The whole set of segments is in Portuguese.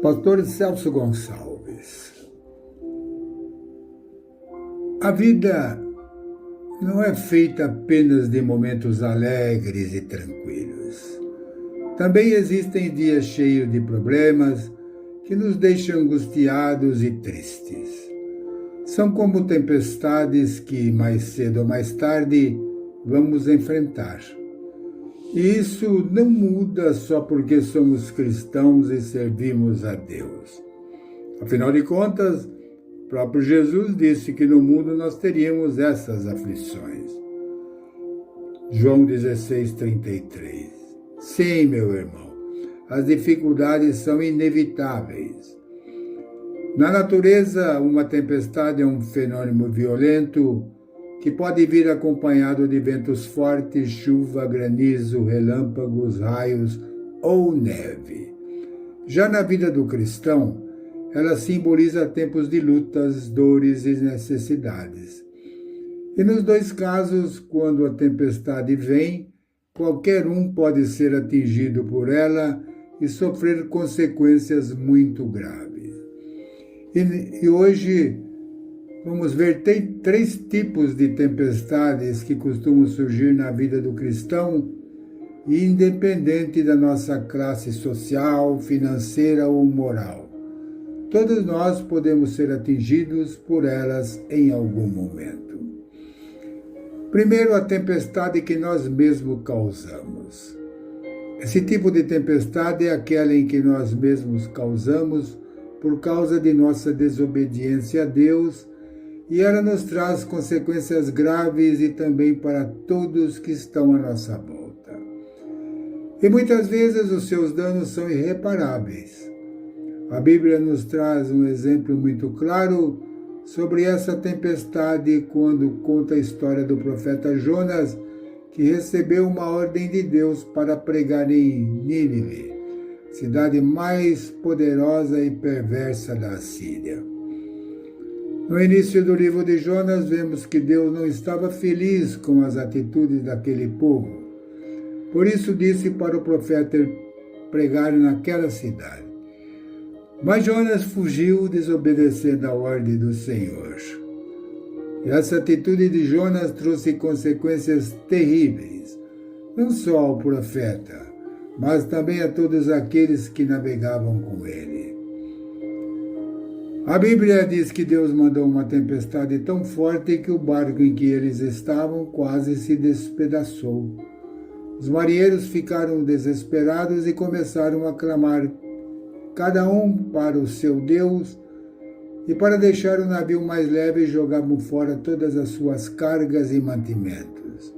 Pastor Celso Gonçalves. A vida não é feita apenas de momentos alegres e tranquilos. Também existem dias cheios de problemas que nos deixam angustiados e tristes. São como tempestades que, mais cedo ou mais tarde, vamos enfrentar. E isso não muda só porque somos cristãos e servimos a Deus. Afinal de contas, o próprio Jesus disse que no mundo nós teríamos essas aflições. João 16:33. Sim, meu irmão, as dificuldades são inevitáveis. Na natureza, uma tempestade é um fenômeno violento que pode vir acompanhado de ventos fortes, chuva, granizo, relâmpagos, raios ou neve. Já na vida do cristão, ela simboliza tempos de lutas, dores e necessidades. E nos dois casos, quando a tempestade vem, qualquer um pode ser atingido por ela e sofrer consequências muito graves. E hoje vamos ver três tipos de tempestades que costumam surgir na vida do cristão, independente da nossa classe social, financeira ou moral. Todos nós podemos ser atingidos por elas em algum momento. Primeiro, a tempestade que nós mesmos causamos. Esse tipo de tempestade é aquela em que nós mesmos causamos por causa de nossa desobediência a Deus, e ela nos traz consequências graves e também para todos que estão à nossa volta. E muitas vezes os seus danos são irreparáveis. A Bíblia nos traz um exemplo muito claro sobre essa tempestade quando conta a história do profeta Jonas, que recebeu uma ordem de Deus para pregar em Nínive, cidade mais poderosa e perversa da Síria. No início do livro de Jonas, vemos que Deus não estava feliz com as atitudes daquele povo. Por isso disse para o profeta pregar naquela cidade. Mas Jonas fugiu, desobedecendo a ordem do Senhor. E essa atitude de Jonas trouxe consequências terríveis, não só ao profeta, mas também a todos aqueles que navegavam com ele. A Bíblia diz que Deus mandou uma tempestade tão forte que o barco em que eles estavam quase se despedaçou. Os marinheiros ficaram desesperados e começaram a clamar, cada um para o seu Deus, e para deixar o navio mais leve jogavam fora todas as suas cargas e mantimentos.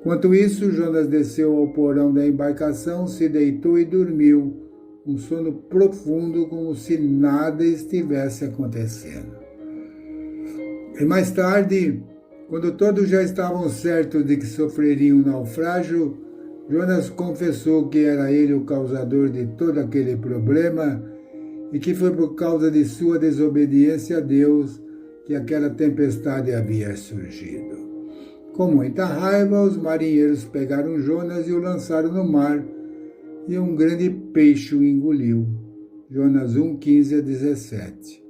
Enquanto isso, Jonas desceu ao porão da embarcação, se deitou e dormiu, um sono profundo, como se nada estivesse acontecendo. E mais tarde, quando todos já estavam certos de que sofreriam um naufrágio, Jonas confessou que era ele o causador de todo aquele problema e que foi por causa de sua desobediência a Deus que aquela tempestade havia surgido. Com muita raiva, os marinheiros pegaram Jonas e o lançaram no mar, e um grande peixe o engoliu. Jonas 1:15-17.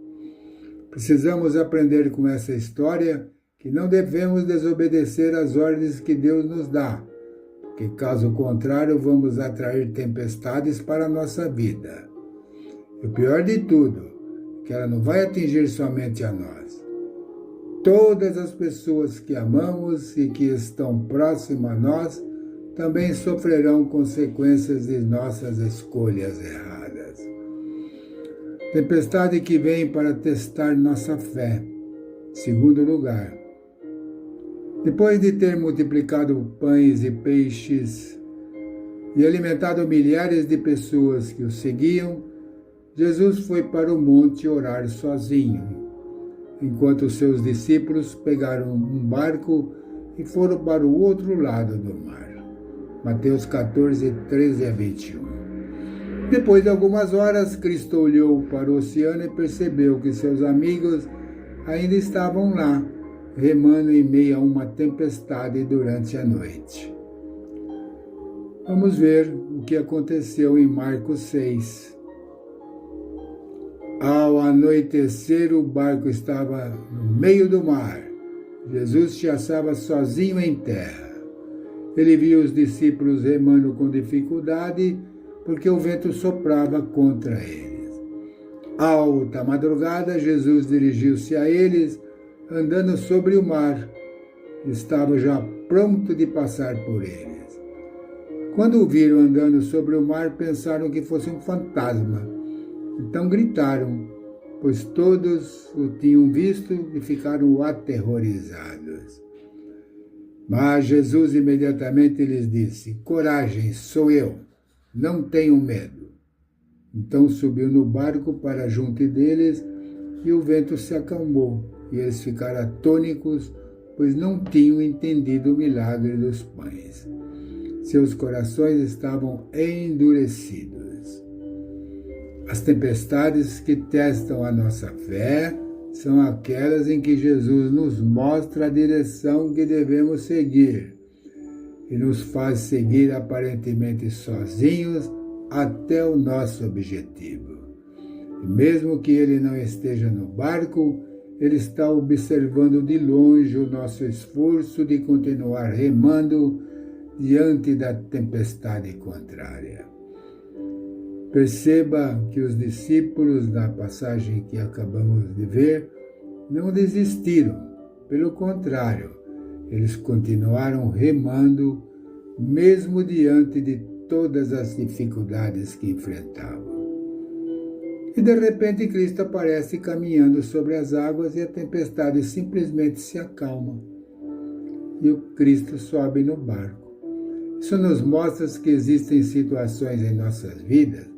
Precisamos aprender com essa história que não devemos desobedecer às ordens que Deus nos dá, porque caso contrário vamos atrair tempestades para a nossa vida. E o pior de tudo, que ela não vai atingir somente a nós. Todas as pessoas que amamos e que estão próximas a nós também sofrerão consequências de nossas escolhas erradas. Tempestade que vem para testar nossa fé. Segundo lugar, depois de ter multiplicado pães e peixes e alimentado milhares de pessoas que o seguiam, Jesus foi para o monte orar sozinho, enquanto seus discípulos pegaram um barco e foram para o outro lado do mar. Mateus 14:13-21. Depois de algumas horas, Cristo olhou para o oceano e percebeu que seus amigos ainda estavam lá, remando em meio a uma tempestade durante a noite. Vamos ver o que aconteceu em Marcos 6. Ao anoitecer, o barco estava no meio do mar. Jesus se achava sozinho em terra. Ele viu os discípulos remando com dificuldade, porque o vento soprava contra eles. Alta madrugada, Jesus dirigiu-se a eles, andando sobre o mar. Estava já pronto de passar por eles. Quando o viram andando sobre o mar, pensaram que fosse um fantasma. Então gritaram, pois todos o tinham visto e ficaram aterrorizados. Mas Jesus imediatamente lhes disse, coragem, sou eu, não tenham medo. Então subiu no barco para junto deles e o vento se acalmou e eles ficaram atônicos, pois não tinham entendido o milagre dos pães. Seus corações estavam endurecidos. As tempestades que testam a nossa fé são aquelas em que Jesus nos mostra a direção que devemos seguir e nos faz seguir aparentemente sozinhos até o nosso objetivo. E mesmo que ele não esteja no barco, ele está observando de longe o nosso esforço de continuar remando diante da tempestade contrária. Perceba que os discípulos, na passagem que acabamos de ver, não desistiram. Pelo contrário, eles continuaram remando, mesmo diante de todas as dificuldades que enfrentavam. E de repente Cristo aparece caminhando sobre as águas e a tempestade simplesmente se acalma. E o Cristo sobe no barco. Isso nos mostra que existem situações em nossas vidas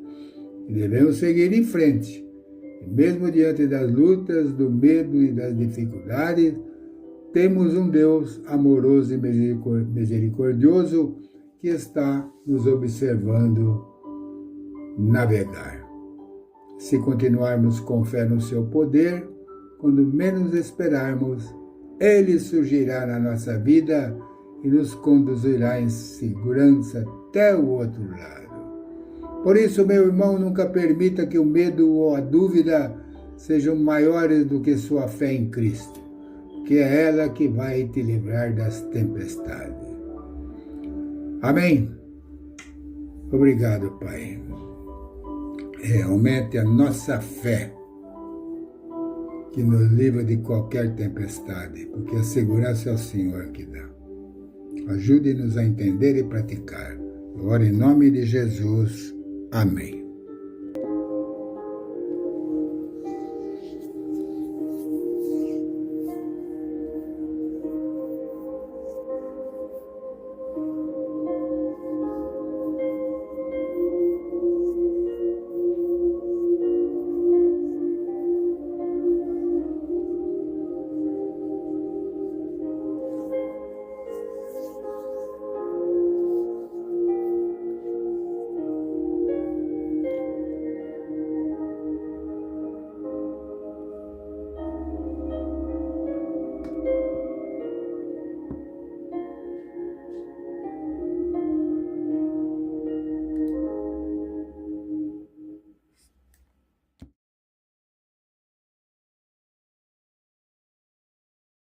e devemos seguir em frente. E mesmo diante das lutas, do medo e das dificuldades, temos um Deus amoroso e misericordioso que está nos observando navegar. Se continuarmos com fé no seu poder, quando menos esperarmos, ele surgirá na nossa vida e nos conduzirá em segurança até o outro lado. Por isso, meu irmão, nunca permita que o medo ou a dúvida sejam maiores do que sua fé em Cristo, que é ela que vai te livrar das tempestades. Amém? Obrigado, Pai. Aumente a nossa fé, que nos livra de qualquer tempestade, porque a segurança é o Senhor que dá. Ajude-nos a entender e praticar. Ora em nome de Jesus. Amém.